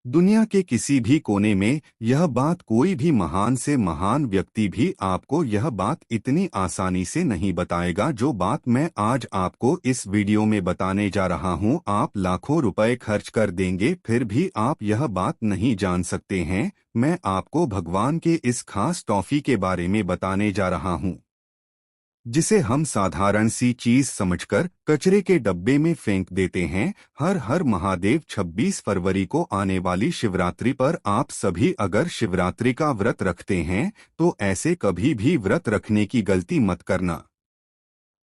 दुनिया के किसी भी कोने में यह बात कोई भी महान से महान व्यक्ति भी आपको यह बात इतनी आसानी से नहीं बताएगा जो बात मैं आज आपको इस वीडियो में बताने जा रहा हूं। आप लाखों रुपए खर्च कर देंगे फिर भी आप यह बात नहीं जान सकते हैं। मैं आपको भगवान के इस खास टॉफी के बारे में बताने जा रहा हूं, जिसे हम साधारण सी चीज समझकर कचरे के डब्बे में फेंक देते हैं। हर हर महादेव। 26 फरवरी को आने वाली शिवरात्रि पर आप सभी अगर शिवरात्रि का व्रत रखते हैं तो ऐसे कभी भी व्रत रखने की गलती मत करना।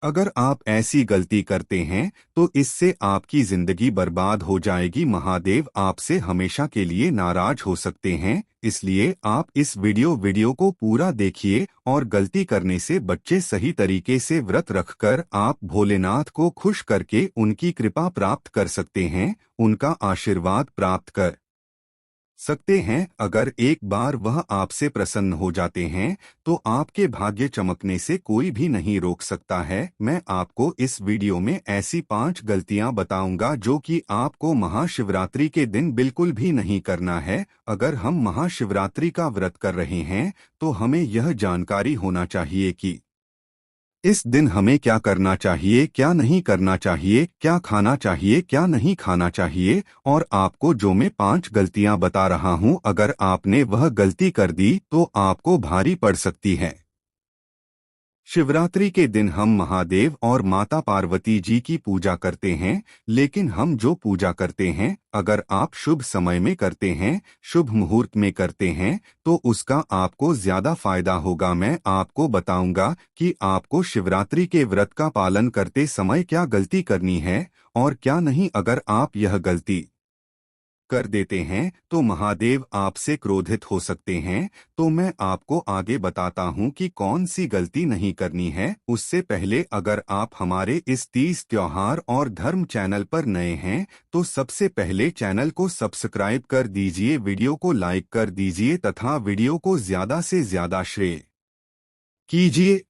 अगर आप ऐसी गलती करते हैं तो इससे आपकी जिंदगी बर्बाद हो जाएगी। महादेव आपसे हमेशा के लिए नाराज हो सकते हैं। इसलिए आप इस वीडियो को पूरा देखिए और गलती करने से बच्चे सही तरीके से व्रत रखकर आप भोलेनाथ को खुश करके उनकी कृपा प्राप्त कर सकते हैं, उनका आशीर्वाद प्राप्त कर सकते हैं। अगर एक बार वह आपसे प्रसन्न हो जाते हैं तो आपके भाग्य चमकने से कोई भी नहीं रोक सकता है। मैं आपको इस वीडियो में ऐसी 5 गलतियां बताऊंगा जो कि आपको महाशिवरात्रि के दिन बिल्कुल भी नहीं करना है। अगर हम महाशिवरात्रि का व्रत कर रहे हैं तो हमें यह जानकारी होना चाहिए कि इस दिन हमें क्या करना चाहिए, क्या नहीं करना चाहिए, क्या खाना चाहिए, क्या नहीं खाना चाहिए। और आपको जो मैं 5 गलतियां बता रहा हूं, अगर आपने वह गलती कर दी तो आपको भारी पड़ सकती है। शिवरात्रि के दिन हम महादेव और माता पार्वती जी की पूजा करते हैं, लेकिन हम जो पूजा करते हैं अगर आप शुभ समय में करते हैं, शुभ मुहूर्त में करते हैं तो उसका आपको ज्यादा फायदा होगा। मैं आपको बताऊंगा कि आपको शिवरात्रि के व्रत का पालन करते समय क्या गलती करनी है और क्या नहीं। अगर आप यह गलती कर देते हैं तो महादेव आपसे क्रोधित हो सकते हैं। तो मैं आपको आगे बताता हूं कि कौन सी गलती नहीं करनी है। उससे पहले अगर आप हमारे इस 30 त्योहार और धर्म चैनल पर नए हैं तो सबसे पहले चैनल को सब्सक्राइब कर दीजिए, वीडियो को लाइक कर दीजिए तथा वीडियो को ज्यादा से ज्यादा शेयर कीजिए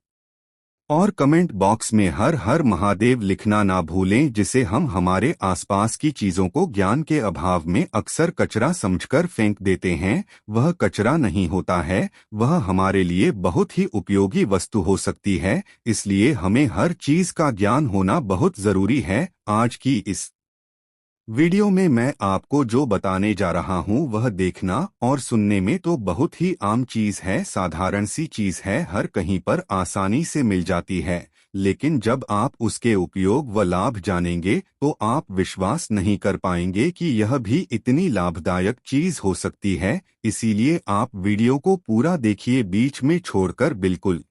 और कमेंट बॉक्स में हर हर महादेव लिखना ना भूलें, जिसे हम हमारे आसपास की चीजों को ज्ञान के अभाव में अक्सर कचरा समझकर फेंक देते हैं। वह कचरा नहीं होता है, वह हमारे लिए बहुत ही उपयोगी वस्तु हो सकती है। इसलिए हमें हर चीज का ज्ञान होना बहुत जरूरी है। आज की इस वीडियो में मैं आपको जो बताने जा रहा हूं वह देखना और सुनने में तो बहुत ही आम चीज है, साधारण सी चीज है, हर कहीं पर आसानी से मिल जाती है। लेकिन जब आप उसके उपयोग व लाभ जानेंगे तो आप विश्वास नहीं कर पाएंगे कि यह भी इतनी लाभदायक चीज हो सकती है। इसीलिए आप वीडियो को पूरा देखिए, बीच में छोड़कर बिल्कुल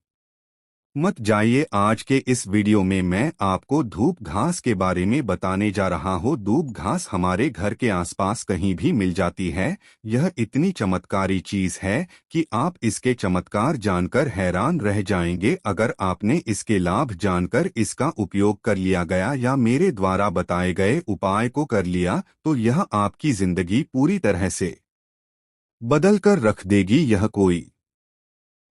मत जाइए। आज के इस वीडियो में मैं आपको धूप घास के बारे में बताने जा रहा हूँ। धूप घास हमारे घर के आसपास कहीं भी मिल जाती है। यह इतनी चमत्कारी चीज है कि आप इसके चमत्कार जानकर हैरान रह जाएंगे। अगर आपने इसके लाभ जानकर इसका उपयोग कर लिया गया या मेरे द्वारा बताए गए उपाय को कर लिया तो यह आपकी जिंदगी पूरी तरह से बदल कर रख देगी। यह कोई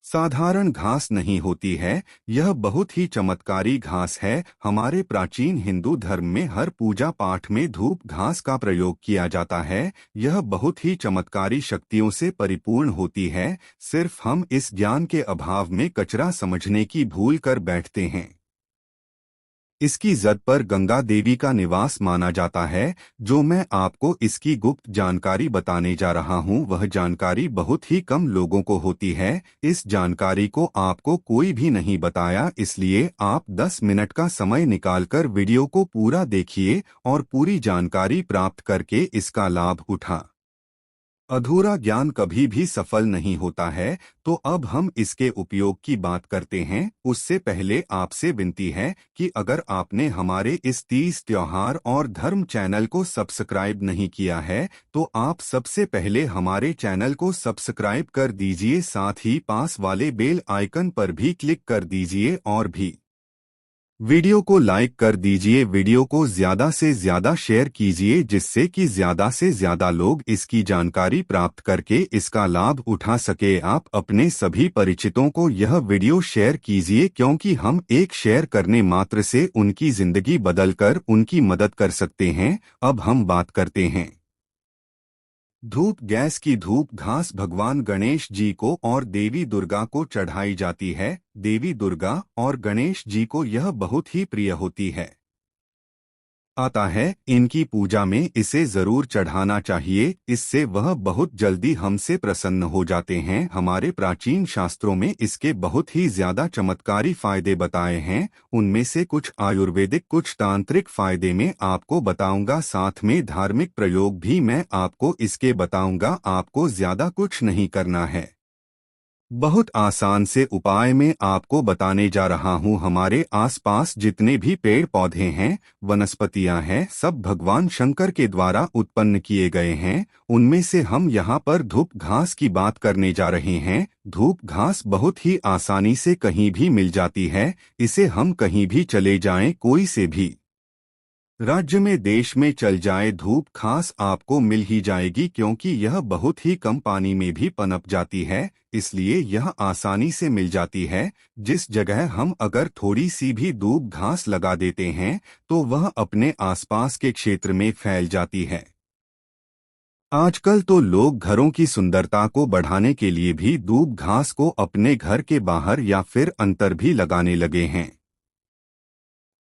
साधारण घास नहीं होती है, यह बहुत ही चमत्कारी घास है। हमारे प्राचीन हिंदू धर्म में हर पूजा पाठ में धूप घास का प्रयोग किया जाता है। यह बहुत ही चमत्कारी शक्तियों से परिपूर्ण होती है। सिर्फ हम इस ज्ञान के अभाव में कचरा समझने की भूल कर बैठते हैं। इसकी जद पर गंगा देवी का निवास माना जाता है। जो मैं आपको इसकी गुप्त जानकारी बताने जा रहा हूं वह जानकारी बहुत ही कम लोगों को होती है। इस जानकारी को आपको कोई भी नहीं बताया, इसलिए आप 10 मिनट का समय निकालकर वीडियो को पूरा देखिए और पूरी जानकारी प्राप्त करके इसका लाभ उठा। अधूरा ज्ञान कभी भी सफल नहीं होता है। तो अब हम इसके उपयोग की बात करते हैं। उससे पहले आपसे विनती है कि अगर आपने हमारे इस 30 त्योहार और धर्म चैनल को सब्सक्राइब नहीं किया है तो आप सबसे पहले हमारे चैनल को सब्सक्राइब कर दीजिए, साथ ही पास वाले बेल आइकन पर भी क्लिक कर दीजिए और भी वीडियो को लाइक कर दीजिए। वीडियो को ज्यादा से ज्यादा शेयर कीजिए जिससे कि ज्यादा से ज्यादा लोग इसकी जानकारी प्राप्त करके इसका लाभ उठा सके। आप अपने सभी परिचितों को यह वीडियो शेयर कीजिए, क्योंकि हम एक शेयर करने मात्र से उनकी जिंदगी बदलकर उनकी मदद कर सकते हैं। अब हम बात करते हैं धूप गैस की धूप घास भगवान गणेश जी को और देवी दुर्गा को चढ़ाई जाती है। देवी दुर्गा और गणेश जी को यह बहुत ही प्रिय होती है। आता है इनकी पूजा में इसे जरूर चढ़ाना चाहिए, इससे वह बहुत जल्दी हमसे प्रसन्न हो जाते हैं। हमारे प्राचीन शास्त्रों में इसके बहुत ही ज्यादा चमत्कारी फायदे बताए हैं। उनमें से कुछ आयुर्वेदिक, कुछ तांत्रिक फायदे में आपको बताऊंगा, साथ में धार्मिक प्रयोग भी मैं आपको इसके बताऊंगा। आपको ज्यादा कुछ नहीं करना है, बहुत आसान से उपाय में आपको बताने जा रहा हूँ। हमारे आसपास जितने भी पेड़ पौधे हैं, वनस्पतियां हैं, सब भगवान शंकर के द्वारा उत्पन्न किए गए हैं। उनमें से हम यहाँ पर धूप घास की बात करने जा रहे हैं। धूप घास बहुत ही आसानी से कहीं भी मिल जाती है। इसे हम कहीं भी चले जाएं, कोई से भी राज्य में, देश में चल जाए, धूप घास आपको मिल ही जाएगी, क्योंकि यह बहुत ही कम पानी में भी पनप जाती है, इसलिए यह आसानी से मिल जाती है। जिस जगह हम अगर थोड़ी सी भी धूप घास लगा देते हैं तो वह अपने आसपास के क्षेत्र में फैल जाती है। आजकल तो लोग घरों की सुंदरता को बढ़ाने के लिए भी धूप घास को अपने घर के बाहर या फिर अंदर भी लगाने लगे हैं।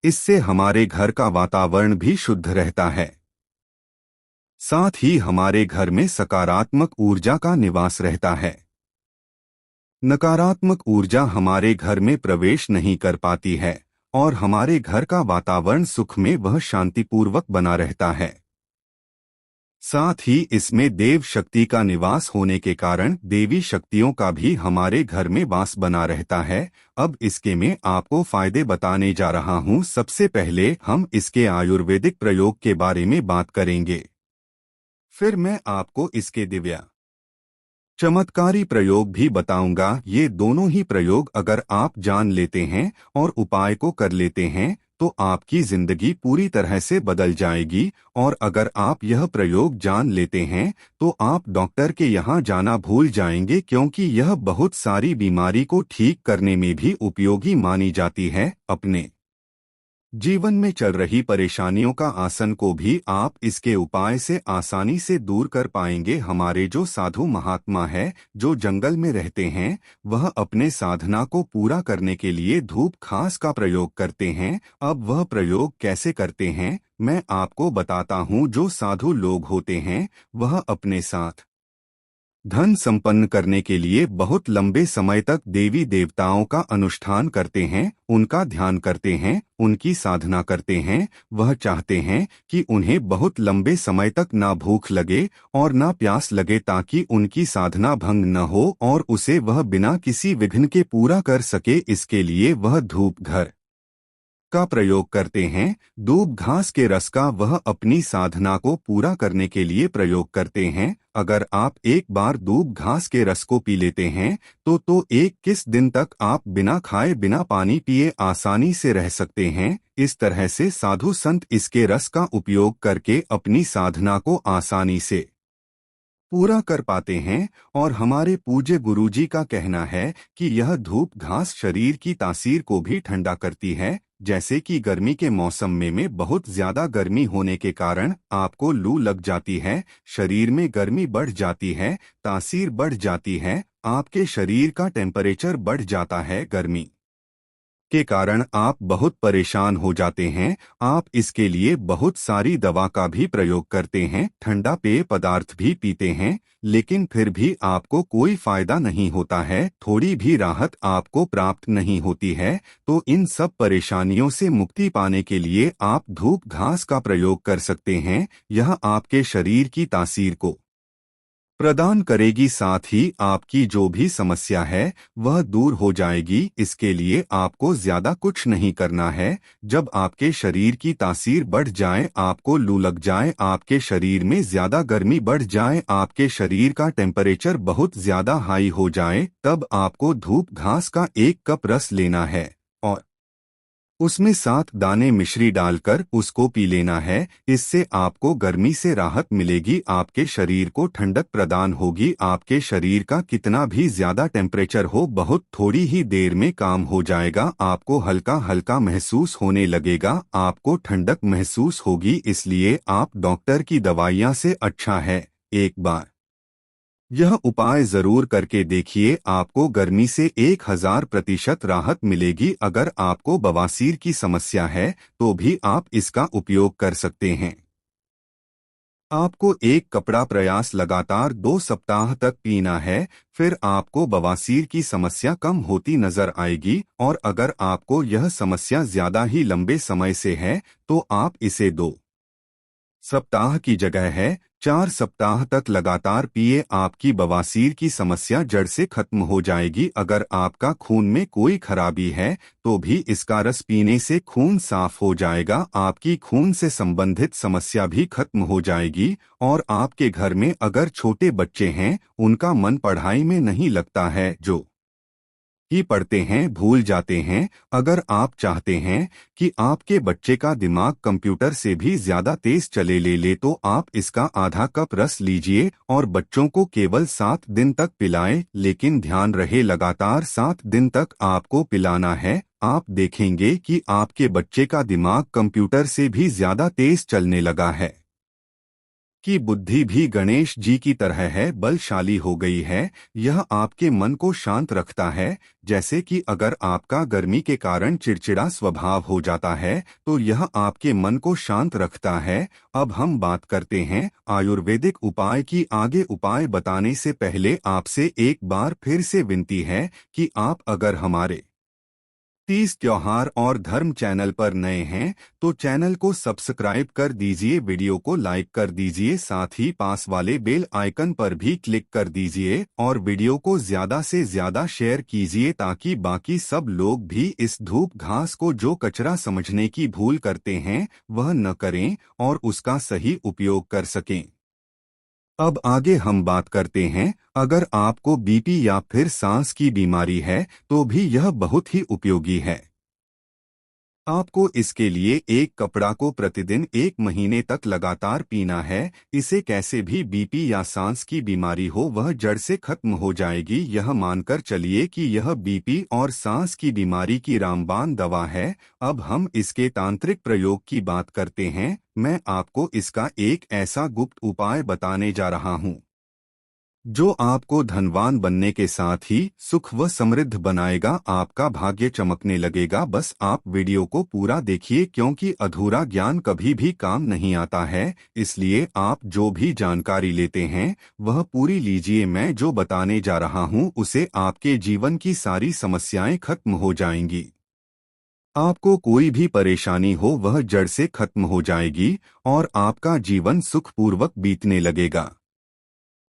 इससे हमारे घर का वातावरण भी शुद्ध रहता है, साथ ही हमारे घर में सकारात्मक ऊर्जा का निवास रहता है। नकारात्मक ऊर्जा हमारे घर में प्रवेश नहीं कर पाती है और हमारे घर का वातावरण सुख में वह शांतिपूर्वक बना रहता है। साथ ही इसमें देव शक्ति का निवास होने के कारण देवी शक्तियों का भी हमारे घर में वास बना रहता है। अब इसके मैं आपको फायदे बताने जा रहा हूँ। सबसे पहले हम इसके आयुर्वेदिक प्रयोग के बारे में बात करेंगे, फिर मैं आपको इसके दिव्य चमत्कारी प्रयोग भी बताऊंगा। ये दोनों ही प्रयोग अगर आप जान लेते हैं और उपाय को कर लेते हैं तो आपकी जिंदगी पूरी तरह से बदल जाएगी। और अगर आप यह प्रयोग जान लेते हैं तो आप डॉक्टर के यहाँ जाना भूल जाएंगे, क्योंकि यह बहुत सारी बीमारी को ठीक करने में भी उपयोगी मानी जाती है। अपने जीवन में चल रही परेशानियों का आसन को भी आप इसके उपाय से आसानी से दूर कर पाएंगे। हमारे जो साधु महात्मा है, जो जंगल में रहते हैं, वह अपने साधना को पूरा करने के लिए धूप घास का प्रयोग करते हैं। अब वह प्रयोग कैसे करते हैं मैं आपको बताता हूँ। जो साधु लोग होते हैं वह अपने साथ धन संपन्न करने के लिए बहुत लंबे समय तक देवी देवताओं का अनुष्ठान करते हैं, उनका ध्यान करते हैं, उनकी साधना करते हैं। वह चाहते हैं कि उन्हें बहुत लंबे समय तक ना भूख लगे और ना प्यास लगे, ताकि उनकी साधना भंग न हो और उसे वह बिना किसी विघ्न के पूरा कर सके। इसके लिए वह धूप घर का प्रयोग करते हैं। दूब घास के रस का वह अपनी साधना को पूरा करने के लिए प्रयोग करते हैं। अगर आप एक बार दूब घास के रस को पी लेते हैं तो 21 दिन तक आप बिना खाए बिना पानी पिए आसानी से रह सकते हैं। इस तरह से साधु संत इसके रस का उपयोग करके अपनी साधना को आसानी से पूरा कर पाते हैं। और हमारे पूज्य गुरुजी का कहना है कि यह धूप घास शरीर की तासीर को भी ठंडा करती है। जैसे कि गर्मी के मौसम में बहुत ज्यादा गर्मी होने के कारण आपको लू लग जाती है, शरीर में गर्मी बढ़ जाती है, तासीर बढ़ जाती है, आपके शरीर का टेम्परेचर बढ़ जाता है। गर्मी के कारण आप बहुत परेशान हो जाते हैं। आप इसके लिए बहुत सारी दवा का भी प्रयोग करते हैं, ठंडा पेय पदार्थ भी पीते हैं, लेकिन फिर भी आपको कोई फायदा नहीं होता है, थोड़ी भी राहत आपको प्राप्त नहीं होती है। तो इन सब परेशानियों से मुक्ति पाने के लिए आप धूप घास का प्रयोग कर सकते हैं। यह आपके शरीर की तासीर को प्रदान करेगी, साथ ही आपकी जो भी समस्या है वह दूर हो जाएगी। इसके लिए आपको ज्यादा कुछ नहीं करना है। जब आपके शरीर की तासीर बढ़ जाए, आपको लू लग जाए, आपके शरीर में ज्यादा गर्मी बढ़ जाए, आपके शरीर का टेम्परेचर बहुत ज्यादा हाई हो जाए, तब आपको धूप घास का 1 कप रस लेना है और उसमें 7 दाने मिश्री डालकर उसको पी लेना है। इससे आपको गर्मी से राहत मिलेगी, आपके शरीर को ठंडक प्रदान होगी। आपके शरीर का कितना भी ज्यादा टेम्परेचर हो, बहुत थोड़ी ही देर में काम हो जाएगा। आपको हल्का हल्का महसूस होने लगेगा, आपको ठंडक महसूस होगी। इसलिए आप डॉक्टर की दवाइयाँ से अच्छा है एक बार यह उपाय जरूर करके देखिए, आपको गर्मी से 1000% राहत मिलेगी। अगर आपको बवासीर की समस्या है तो भी आप इसका उपयोग कर सकते हैं। आपको एक कपड़ा प्रयास लगातार 2 सप्ताह तक पीना है, फिर आपको बवासीर की समस्या कम होती नजर आएगी। और अगर आपको यह समस्या ज्यादा ही लंबे समय से है तो आप इसे 2 सप्ताह की जगह है 4 सप्ताह तक लगातार पिए, आपकी बवासीर की समस्या जड़ से खत्म हो जाएगी। अगर आपका खून में कोई खराबी है तो भी इसका रस पीने से खून साफ हो जाएगा, आपकी खून से संबंधित समस्या भी खत्म हो जाएगी। और आपके घर में अगर छोटे बच्चे हैं, उनका मन पढ़ाई में नहीं लगता है, जो ही पढ़ते हैं भूल जाते हैं, अगर आप चाहते हैं कि आपके बच्चे का दिमाग कंप्यूटर से भी ज्यादा तेज चले ले तो आप इसका आधा कप रस लीजिए और बच्चों को केवल 7 दिन तक पिलाएं, लेकिन ध्यान रहे लगातार 7 दिन तक आपको पिलाना है। आप देखेंगे कि आपके बच्चे का दिमाग कंप्यूटर से भी ज्यादा तेज चलने लगा है, की बुद्धि भी गणेश जी की तरह है, बलशाली हो गई है। यह आपके मन को शांत रखता है। जैसे कि अगर आपका गर्मी के कारण चिड़चिड़ा स्वभाव हो जाता है तो यह आपके मन को शांत रखता है। अब हम बात करते हैं आयुर्वेदिक उपाय की। आगे उपाय बताने से पहले आपसे एक बार फिर से विनती है कि आप अगर हमारे तीज त्योहार और धर्म चैनल पर नए हैं तो चैनल को सब्सक्राइब कर दीजिए, वीडियो को लाइक कर दीजिए, साथ ही पास वाले बेल आइकन पर भी क्लिक कर दीजिए और वीडियो को ज्यादा से ज्यादा शेयर कीजिए ताकि बाकी सब लोग भी इस धूप घास को जो कचरा समझने की भूल करते हैं वह न करें और उसका सही उपयोग कर सकें। अब आगे हम बात करते हैं, अगर आपको बीपी या फिर सांस की बीमारी है तो भी यह बहुत ही उपयोगी है। आपको इसके लिए एक कपड़ा को प्रतिदिन 1 महीने तक लगातार पीना है। इसे कैसे भी बीपी या सांस की बीमारी हो वह जड़ से खत्म हो जाएगी। यह मानकर चलिए कि यह बीपी और सांस की बीमारी की रामबाण दवा है। अब हम इसके तांत्रिक प्रयोग की बात करते हैं। मैं आपको इसका एक ऐसा गुप्त उपाय बताने जा रहा हूँ जो आपको धनवान बनने के साथ ही सुख व समृद्ध बनाएगा। आपका भाग्य चमकने लगेगा। बस आप वीडियो को पूरा देखिए, क्योंकि अधूरा ज्ञान कभी भी काम नहीं आता है। इसलिए आप जो भी जानकारी लेते हैं वह पूरी लीजिए। मैं जो बताने जा रहा हूँ उसे आपके जीवन की सारी समस्याएं खत्म हो जाएंगी। आपको कोई भी परेशानी हो वह जड़ से खत्म हो जाएगी और आपका जीवन सुखपूर्वक बीतने लगेगा।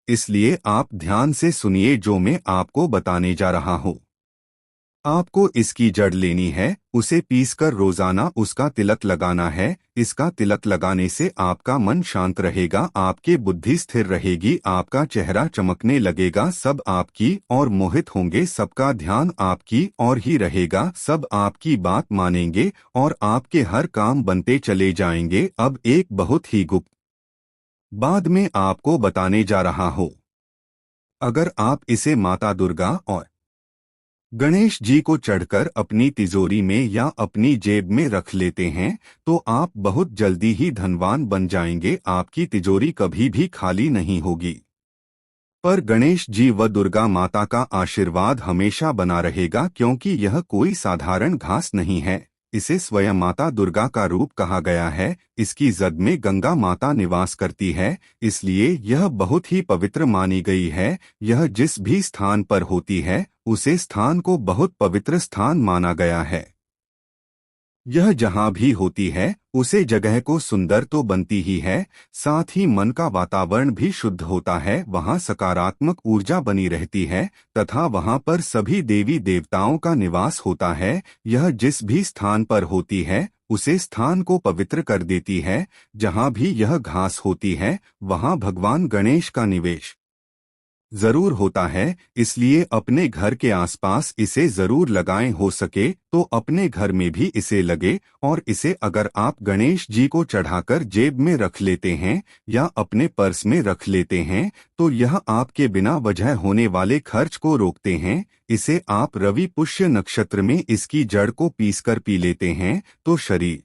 इसलिए आप ध्यान से सुनिए जो मैं आपको बताने जा रहा हूँ। आपको इसकी जड़ लेनी है, उसे पीसकर रोजाना उसका तिलक लगाना है। इसका तिलक लगाने से आपका मन शांत रहेगा, आपकी बुद्धि स्थिर रहेगी, आपका चेहरा चमकने लगेगा। सब आपकी और मोहित होंगे, सबका ध्यान आपकी और ही रहेगा, सब आपकी बात मानेंगे और आपके हर काम बनते चले जाएंगे। अब एक बहुत ही गुप्त बाद में आपको बताने जा रहा हो। अगर आप इसे माता दुर्गा और गणेश जी को चढ़कर अपनी तिजोरी में या अपनी जेब में रख लेते हैं तो आप बहुत जल्दी ही धनवान बन जाएंगे। आपकी तिजोरी कभी भी खाली नहीं होगी। पर गणेश जी व दुर्गा माता का आशीर्वाद हमेशा बना रहेगा, क्योंकि यह कोई साधारण घास नहीं है। इसे स्वयं माता दुर्गा का रूप कहा गया है। इसकी जद में गंगा माता निवास करती है, इसलिए यह बहुत ही पवित्र मानी गई है। यह जिस भी स्थान पर होती है उसे स्थान को बहुत पवित्र स्थान माना गया है। यह जहाँ भी होती है उसे जगह को सुंदर तो बनती ही है, साथ ही मन का वातावरण भी शुद्ध होता है। वहाँ सकारात्मक ऊर्जा बनी रहती है तथा वहाँ पर सभी देवी देवताओं का निवास होता है। यह जिस भी स्थान पर होती है उसे स्थान को पवित्र कर देती है। जहाँ भी यह घास होती है वहाँ भगवान गणेश का निवेश जरूर होता है, इसलिए अपने घर के आसपास इसे जरूर लगाएं। हो सके तो अपने घर में भी इसे लगे। और इसे अगर आप गणेश जी को चढ़ाकर जेब में रख लेते हैं या अपने पर्स में रख लेते हैं तो यह आपके बिना वजह होने वाले खर्च को रोकते हैं। इसे आप रवि पुष्य नक्षत्र में इसकी जड़ को पीसकर पी लेते हैं तो शरीर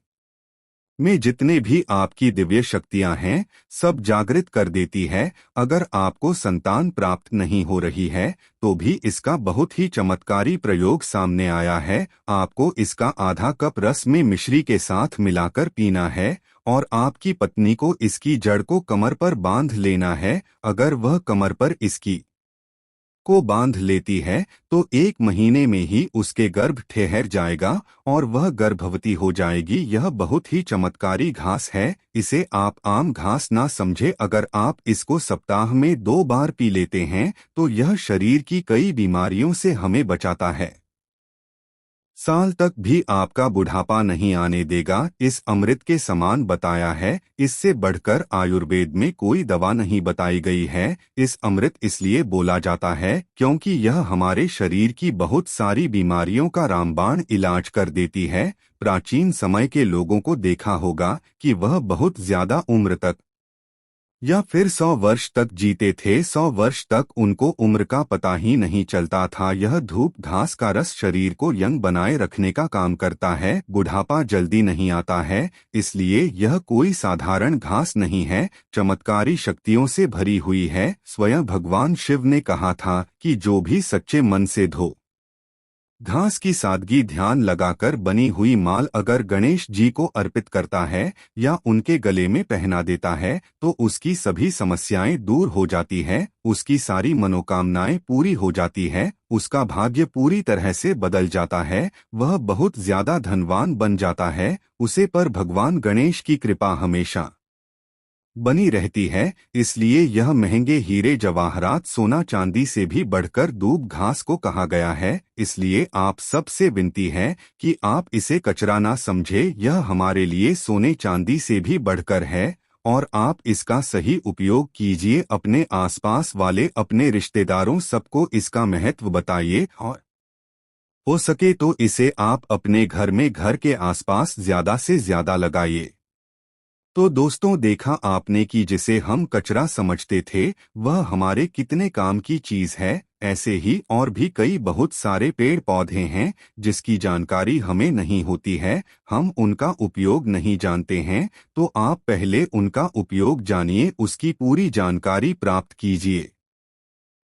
में जितने भी आपकी दिव्य शक्तियां हैं सब जागृत कर देती है। अगर आपको संतान प्राप्त नहीं हो रही है तो भी इसका बहुत ही चमत्कारी प्रयोग सामने आया है। आपको इसका आधा कप रस में मिश्री के साथ मिलाकर पीना है और आपकी पत्नी को इसकी जड़ को कमर पर बांध लेना है। अगर वह कमर पर इसकी को बांध लेती है तो 1 महीने में ही उसके गर्भ ठहर जाएगा और वह गर्भवती हो जाएगी। यह बहुत ही चमत्कारी घास है, इसे आप आम घास ना समझे। अगर आप इसको सप्ताह में 2 बार पी लेते हैं तो यह शरीर की कई बीमारियों से हमें बचाता है। साल तक भी आपका बुढ़ापा नहीं आने देगा। इस अमृत के समान बताया है, इससे बढ़कर आयुर्वेद में कोई दवा नहीं बताई गई है। इस अमृत इसलिए बोला जाता है क्योंकि यह हमारे शरीर की बहुत सारी बीमारियों का रामबाण इलाज कर देती है। प्राचीन समय के लोगों को देखा होगा कि वह बहुत ज्यादा उम्र तक या फिर 100 वर्ष तक जीते थे। 100 वर्ष तक उनको उम्र का पता ही नहीं चलता था। यह धूप घास का रस शरीर को यंग बनाए रखने का काम करता है। बुढ़ापा जल्दी नहीं आता है, इसलिए यह कोई साधारण घास नहीं है, चमत्कारी शक्तियों से भरी हुई है। स्वयं भगवान शिव ने कहा था कि जो भी सच्चे मन से धो घास की सादगी ध्यान लगाकर बनी हुई माल अगर गणेश जी को अर्पित करता है या उनके गले में पहना देता है तो उसकी सभी समस्याएं दूर हो जाती है, उसकी सारी मनोकामनाएं पूरी हो जाती है, उसका भाग्य पूरी तरह से बदल जाता है, वह बहुत ज्यादा धनवान बन जाता है। उसे पर भगवान गणेश की कृपा हमेशा बनी रहती है। इसलिए यह महंगे हीरे जवाहरात सोना चांदी से भी बढ़कर दूब घास को कहा गया है। इसलिए आप सबसे विनती है कि आप इसे कचरा ना समझे, यह हमारे लिए सोने चांदी से भी बढ़कर है और आप इसका सही उपयोग कीजिए। अपने आसपास वाले अपने रिश्तेदारों सबको इसका महत्व बताइए और हो सके तो इसे आप अपने घर में घर के आसपास ज्यादा से ज्यादा लगाइए। तो दोस्तों, देखा आपने कि जिसे हम कचरा समझते थे वह हमारे कितने काम की चीज है। ऐसे ही और भी कई बहुत सारे पेड़ पौधे हैं जिसकी जानकारी हमें नहीं होती है, हम उनका उपयोग नहीं जानते हैं। तो आप पहले उनका उपयोग जानिए, उसकी पूरी जानकारी प्राप्त कीजिए।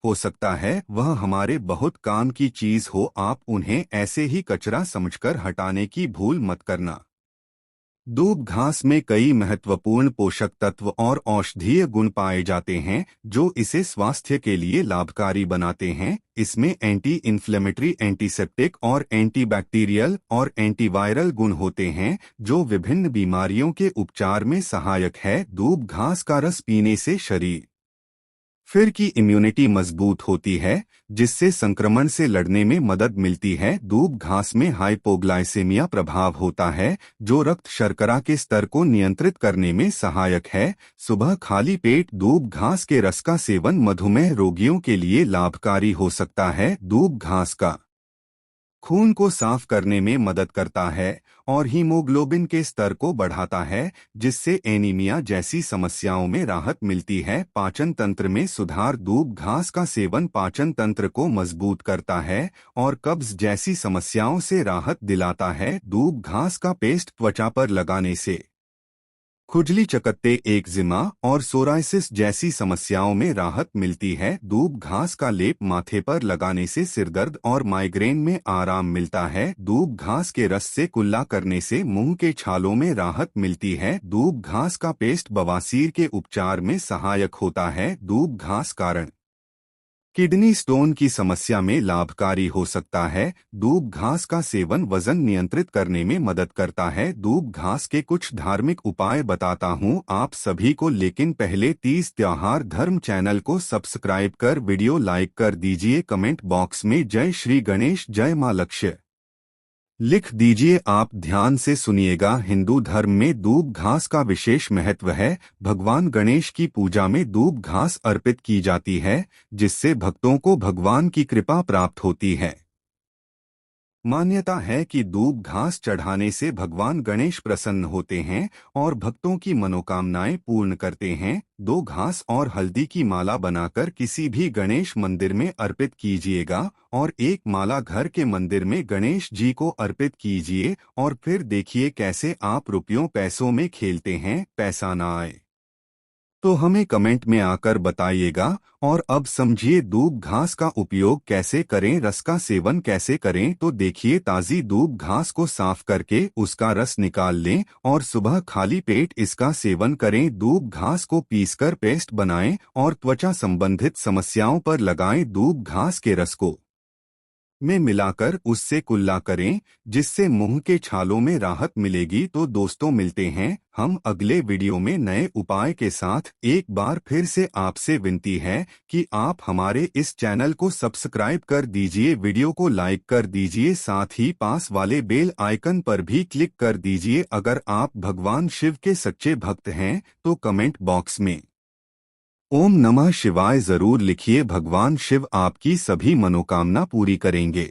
हो सकता है वह हमारे बहुत काम की चीज हो। आप उन्हें ऐसे ही कचरा समझकर हटाने की भूल मत करना। दूब घास में कई महत्वपूर्ण पोषक तत्व और औषधीय गुण पाए जाते हैं जो इसे स्वास्थ्य के लिए लाभकारी बनाते हैं। इसमें एंटी इन्फ्लेमेटरी, एंटीसेप्टिक और एंटीबैक्टीरियल और एंटीवायरल गुण होते हैं जो विभिन्न बीमारियों के उपचार में सहायक है। दूब घास का रस पीने से शरीर फिर की इम्यूनिटी मजबूत होती है जिससे संक्रमण से लड़ने में मदद मिलती है। दूब घास में हाइपोग्लाइसेमिया प्रभाव होता है जो रक्त शर्करा के स्तर को नियंत्रित करने में सहायक है। सुबह खाली पेट दूब घास के रस का सेवन मधुमेह रोगियों के लिए लाभकारी हो सकता है। दूब घास का खून को साफ करने में मदद करता है और हीमोग्लोबिन के स्तर को बढ़ाता है जिससे एनीमिया जैसी समस्याओं में राहत मिलती है। पाचन तंत्र में सुधार, दूब घास का सेवन पाचन तंत्र को मजबूत करता है और कब्ज जैसी समस्याओं से राहत दिलाता है। दूब घास का पेस्ट त्वचा पर लगाने से खुजली, चकत्ते, एक्जिमा और सोराइसिस जैसी समस्याओं में राहत मिलती है। दूब घास का लेप माथे पर लगाने से सिरदर्द और माइग्रेन में आराम मिलता है। दूब घास के रस से कुल्ला करने से मुंह के छालों में राहत मिलती है। दूब घास का पेस्ट बवासीर के उपचार में सहायक होता है। दूब घास कारण किडनी स्टोन की समस्या में लाभकारी हो सकता है। दूब घास का सेवन वजन नियंत्रित करने में मदद करता है। दूब घास के कुछ धार्मिक उपाय बताता हूँ आप सभी को, लेकिन पहले 30 त्योहार धर्म चैनल को सब्सक्राइब कर वीडियो लाइक कर दीजिए। कमेंट बॉक्स में जय श्री गणेश, जय मां लक्ष्य लिख दीजिए। आप ध्यान से सुनिएगा। हिंदू धर्म में दूब घास का विशेष महत्व है। भगवान गणेश की पूजा में दूब घास अर्पित की जाती है जिससे भक्तों को भगवान की कृपा प्राप्त होती है। मान्यता है कि दूब घास चढ़ाने से भगवान गणेश प्रसन्न होते हैं और भक्तों की मनोकामनाएं पूर्ण करते हैं। 2 घास और हल्दी की माला बनाकर किसी भी गणेश मंदिर में अर्पित कीजिएगा और एक माला घर के मंदिर में गणेश जी को अर्पित कीजिए और फिर देखिए कैसे आप रुपयों पैसों में खेलते हैं, पैसा ना आए तो हमें कमेंट में आकर बताइएगा। और अब समझिए दूब घास का उपयोग कैसे करें, रस का सेवन कैसे करें। तो देखिए, ताज़ी दूब घास को साफ करके उसका रस निकाल लें और सुबह खाली पेट इसका सेवन करें। दूब घास को पीसकर पेस्ट बनाएं और त्वचा संबंधित समस्याओं पर लगाएं। दूब घास के रस को में मिलाकर उससे कुल्ला करें जिससे मुंह के छालों में राहत मिलेगी। तो दोस्तों, मिलते हैं हम अगले वीडियो में नए उपाय के साथ। एक बार फिर से आपसे विनती है कि आप हमारे इस चैनल को सब्सक्राइब कर दीजिए, वीडियो को लाइक कर दीजिए, साथ ही पास वाले बेल आइकन पर भी क्लिक कर दीजिए। अगर आप भगवान शिव के सच्चे भक्त हैं तो कमेंट बॉक्स में ओम नमः शिवाय जरूर लिखिए। भगवान शिव आपकी सभी मनोकामना पूरी करेंगे।